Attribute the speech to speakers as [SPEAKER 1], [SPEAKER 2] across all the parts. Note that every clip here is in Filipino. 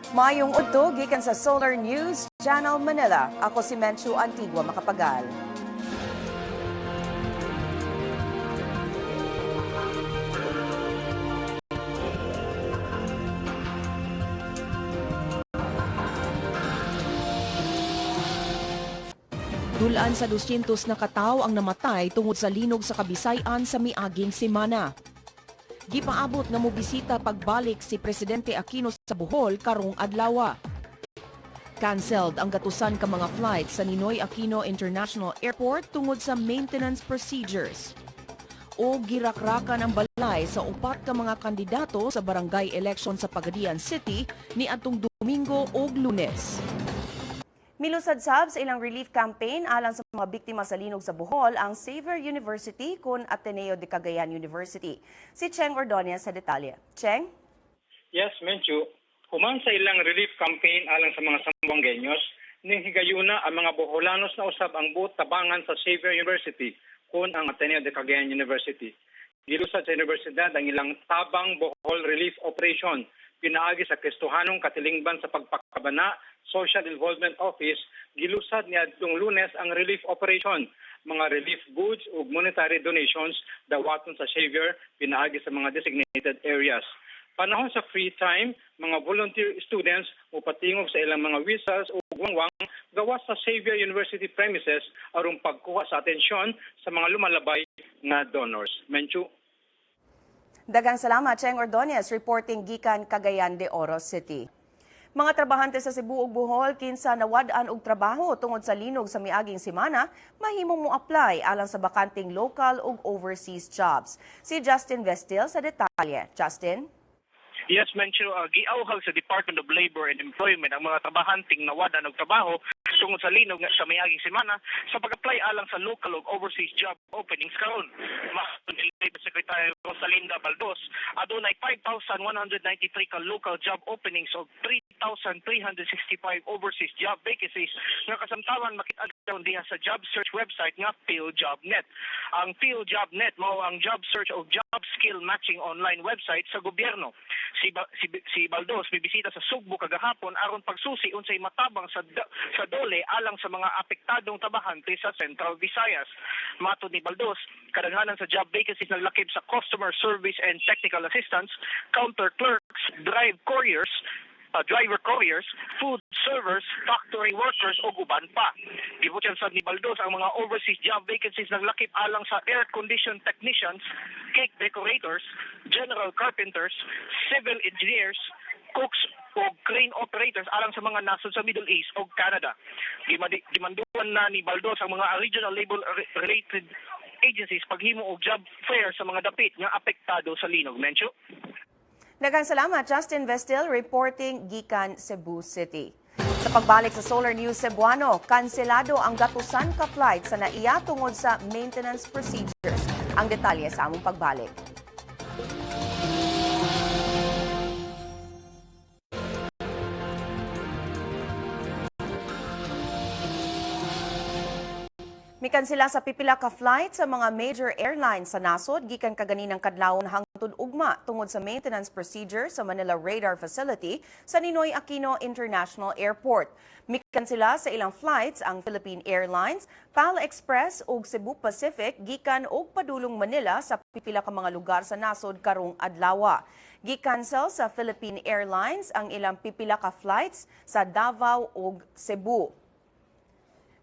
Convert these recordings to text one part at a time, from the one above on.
[SPEAKER 1] Mayong udto gikan sa Solar News Channel Manila. Ako si Menchu Antigua Makapagal. Dulaan sa 200 na katawo ang namatay tungod sa linog sa Kabisayan sa miaging semana. Gipaabot nga mobisita pagbalik si Presidente Aquino sa Bohol karong adlaw. Cancelled ang gatusan ka mga flights sa Ninoy Aquino International Airport tungod sa maintenance procedures. O girakrakan ang balay sa upat ka mga kandidato sa barangay election sa Pagadian City ni atong Domingo ug Lunes. Milusad sab sa ilang relief campaign alang sa mga biktima sa linog sa Bohol ang Xavier University kun Ateneo de Cagayan University. Si Cheng Ordonez sa detalye. Cheng?
[SPEAKER 2] Yes, Menchu. Human sa ilang relief campaign alang sa mga Sambuangueños, ning higayuna ang mga Boholanos na usab ang buot tabangan sa Xavier University kun ang Ateneo de Cagayan University. Gilusad sa universidad ang ilang tabang Bohol Relief Operation pinaagi sa Kristohanong Katilingban sa Pagpakabana Social Involvement Office, gilusad niya itong Lunes ang relief operation. Mga relief goods o monetary donations dawaton sa Xavier pinaagi sa mga designated areas. Panahon sa free time, mga volunteer students o patingog sa ilang mga wisas o wangwang gawas sa Xavier University premises aron pagkuha sa atensyon sa mga lumalabay na donors. Menchu.
[SPEAKER 1] Daghang salamat, Cheng Ordonez, reporting gikan Cagayan de Oro City. Mga trabahante sa Cebu ug Bohol kinsa nawad-an og trabaho tungod sa linog sa miaging semana, mahimong mo apply alang sa bakanting local ug overseas jobs. Si Justin Vestil sa detalye. Justin?
[SPEAKER 3] Yes, Menchu, giauhag sa Department of Labor and Employment ang mga trabahanting nawadan og trabaho tungod sa linog sa miaging semana sa pag-apply alang sa local ug overseas job openings karon. Matud ni Labor Secretary Rosalinda Baldos, adunay 5,193 ka local job openings ug 3,365 overseas job vacancies nga kasamtaman makit-adlaw diha sa job search website nga PhilJobNet. Ang PhilJobNet mao ang job search o job skill matching online website sa gobyerno. Si Baldos bibisita sa Sugbo kagahapon aron pagsusi unsay matabang sa dole alang sa mga apektadong trabahante sa Central Visayas. Matud ni Baldos, kadaghanan sa job vacancies naglakip sa customer service and technical assistants, counter clerks, driver couriers, food servers, factory workers o guban pa. Gibutyan sa ni Baldos ang mga overseas job vacancies naglakip alang sa air condition technicians, cake decorators, general carpenters, civil engineers, cooks o crane operators alang sa mga nasod sa Middle East o Canada. Gimanduan na ni Baldos ang mga regional labor related agencies paghimo og job fair sa mga dapit nga apektado sa linog. Mencho?
[SPEAKER 1] Daghang salamat, Justin Vestil, reporting gikan Cebu City. Sa pagbalik sa Solar News Cebuano, kanselado ang gatusan ka flight sa naiya tungod sa maintenance procedures. Ang detalye sa among pagbalik. Mikan sila sa pipila ka flight sa mga major airlines sa nasod gikan kaganinang kadlawon hangtod ugma tungod sa maintenance procedure sa Manila Radar Facility sa Ninoy Aquino International Airport. Mikan sila sa ilang flights ang Philippine Airlines, PAL Express ug Cebu Pacific gikan og padulong Manila sa pipila ka mga lugar sa nasod karong adlaw. Gi-cancel sa Philippine Airlines ang ilang pipila ka flights sa Davao ug Cebu.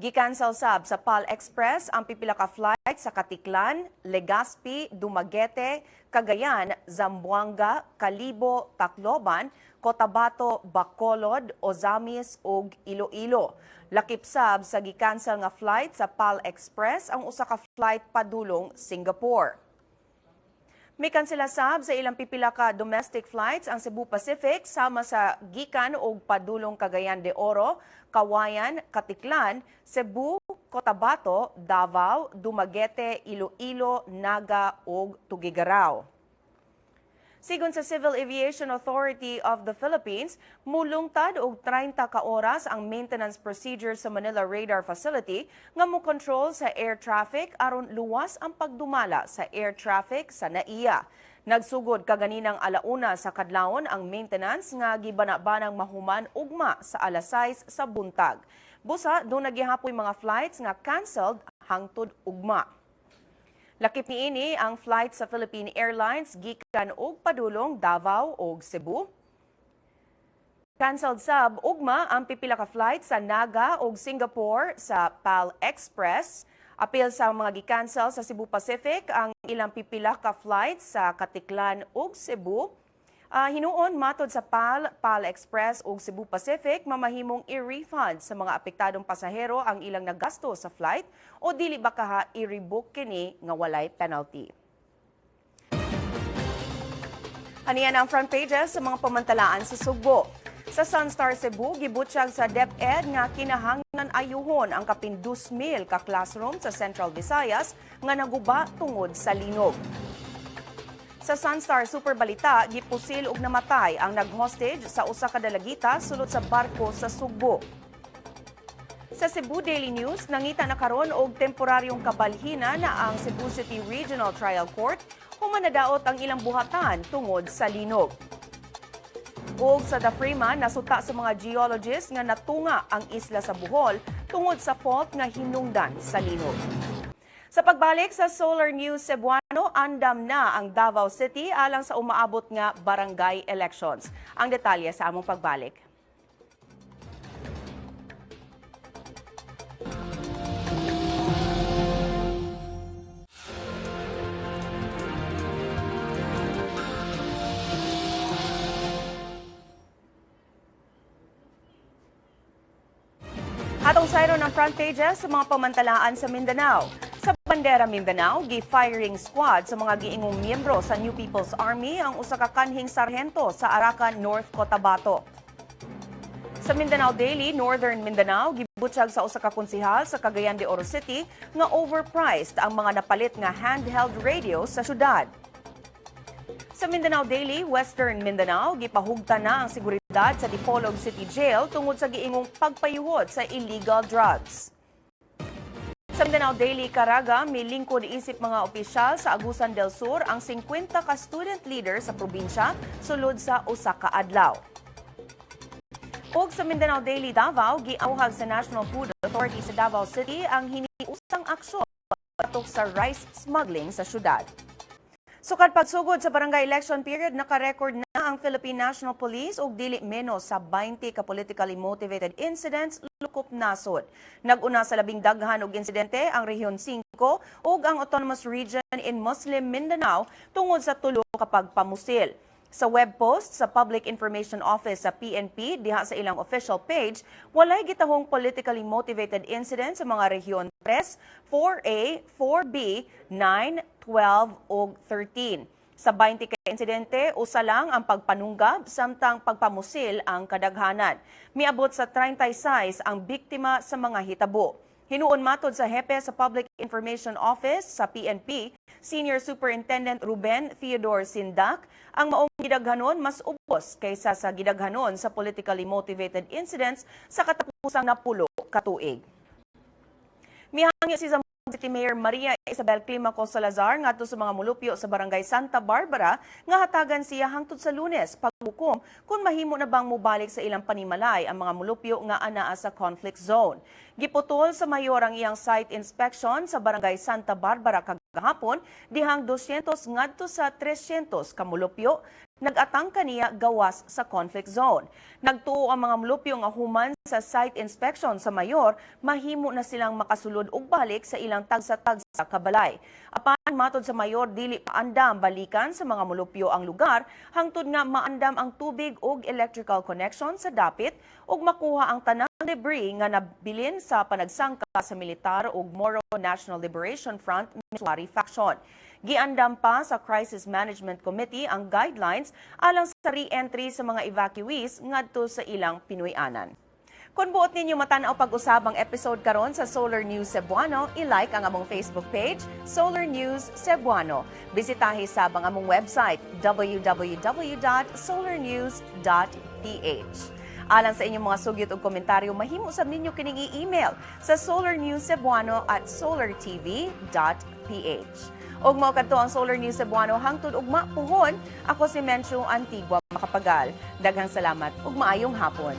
[SPEAKER 1] Gi-cancel sab sa PAL Express ang pipila ka flight sa Katiklan, Legazpi, Dumaguete, Cagayan, Zamboanga, Calibo, Tacloban, Cotabato, Bacolod, Ozamis ug Iloilo. Lakip sab sa gi-cancel nga flight sa PAL Express ang usa ka flight padulong Singapore. May kansela sab sa ilang pipila ka domestic flights ang Cebu Pacific sama sa gikan og padulong Cagayan de Oro, Kawayan, Katiklan, Cebu, Cotabato, Davao, Dumaguete, Iloilo, Naga ug Tugigaraw. Sigon sa Civil Aviation Authority of the Philippines, mulungtad og 30 ka oras ang maintenance procedure sa Manila Radar Facility nga mo-control sa air traffic aron luwas ang pagdumala sa air traffic sa NAIA. Nagsugod kaganinang alauna sa kadlawon ang maintenance nga gibana-banang mahuman ugma sa alas 6 sa buntag. Busa do nagihapoy mga flights nga canceled hangtod ugma. Lakip niini ang flight sa Philippine Airlines gikan og padulong Davao ug Cebu. Canceled sab ugma ang pipila ka flight sa Naga ug Singapore sa PAL Express. Apil sa mga gi-cancel sa Cebu Pacific ang ilang pipila ka flights sa Katiklan ug Cebu. Hinuon matod sa PAL Express ug Cebu Pacific, mamahimong i-refund sa mga apektadong pasahero ang ilang nagasto sa flight o dili baka i-rebook kini nga walay penalty. Aniyan ang front pages sa mga pamantalaan sa Sugbo. Sa Sunstar Cebu, gibutsyag sa DepEd nga kinahanglan ayuhon ang kapin 2,000 ka classroom sa Central Visayas nga naguba tungod sa linog. Sa Sunstar Super Balita, gipusil og namatay ang nag-hostage sa usa ka dalagita sulod sa barko sa Sugbo. Sa Cebu Daily News, nangita na karon og temporaryong kabalhina na ang Cebu City Regional Trial Court human nadaot ang ilang buhatan tungod sa linog. Ug sa The Freeman, nasuta sa mga geologists nga natunga ang isla sa Bohol tungod sa fault nga hinungdan sa linog. Sa pagbalik sa Solar News Cebuano, andam na ang Davao City alang sa umaabot nga barangay elections. Ang detalye sa among pagbalik. Atong sayro ng front pages sa mga pamantalaan sa Mindanao. Sa Bandera Mindanao, gi-firing squad sa mga giingong miyembro sa New People's Army ang usa ka kanhing sarhento sa Arakan, North Cotabato. Sa Mindanao Daily, Northern Mindanao, gibutsyag sa usa ka konsehal sa Cagayan de Oro City nga overpriced ang mga napalit nga handheld radio sa syudad. Sa Mindanao Daily, Western Mindanao, gipahugtan na ang seguridad sa Dipolog City Jail tungod sa giingong pagpayuhod sa illegal drugs. Sa Mindanao Daily, Caraga, may lingkod isip mga opisyal sa Agusan del Sur ang 50 ka student leader sa probinsya sulod sa usa ka adlaw. Ug sa Mindanao Daily Davao, giauhag sa National Food Authority sa Davao City ang hiniusang aksyon patok sa rice smuggling sa syudad. Sukad pagsugod sa barangay election period, nakarecord na ang Philippine National Police og dili menos sa 20 ka politically motivated incidents lukop nasod. Nag-una sa labing daghan og insidente ang Rehiyon 5 ug ang Autonomous Region in Muslim Mindanao tungod sa tulo ka pagpamusil. Sa web post sa Public Information Office sa PNP diha sa ilang official page, walay gitahong politically motivated incident sa mga rehiyon 3, 4A, 4B, 9, 12 ug 13. Sa 20 ka insidente, usa lang ang pagpanunggab samtang pagpamusil ang kadaghanan. Miabot sa 36 ang biktima sa mga hitabo. Hinuon matod sa hepe sa Public Information Office sa PNP, Senior Superintendent Ruben Theodore Sindak, ang maong gidaghanon mas ubos kaysa sa gidaghanon sa politically motivated incidents sa katapusang napulo ka tuig. Mihangi si City Mayor Maria Isabel Climaco Salazar ngadto sa mga mulupyo sa Barangay Santa Barbara nga hatagan siya hangtod sa Lunes paghukom kung mahimo na bang mubalik sa ilang panimalay ang mga mulupyo nga anaa sa conflict zone. Giputol sa mayor ang iyang site inspection sa Barangay Santa Barbara kagahapon dihang 200 ngadto sa 300 ka mulupyo nag-atang kaniya gawas sa conflict zone. Nagtuo ang mga mulupyo nga human sa site inspection sa mayor, mahimo na silang makasulod og balik sa ilang tagsa-tagsa kabalay. Apan matod sa mayor, dili paandam balikan sa mga mulupyo ang lugar, hangtod nga maandam ang tubig ug electrical connection sa dapit ug makuha ang tanang debris nga nabilin sa panagsangka sa militar ug Moro National Liberation Front Military Faction. Giandam pa sa Crisis Management Committee ang guidelines alang sa re-entry sa mga evacuees ngadto sa ilang Pinoy-anan. Kung buot ninyo matanaw pag-usab ang episode karon sa Solar News Cebuano, i-like ang among Facebook page, Solar News Cebuano. Bisitahi sa ang among website, www.solarnews.ph. Alang sa inyong mga sugyot ug komentaryo, mahimo sab ninyo kining i-email sa solarnewscebuano@solartv.ph. Og mao kadto ang Solar News Cebuano hangtod ugma puhon. Ako si Menchu Antigua Makapagal. Daghang salamat ug maayong hapon.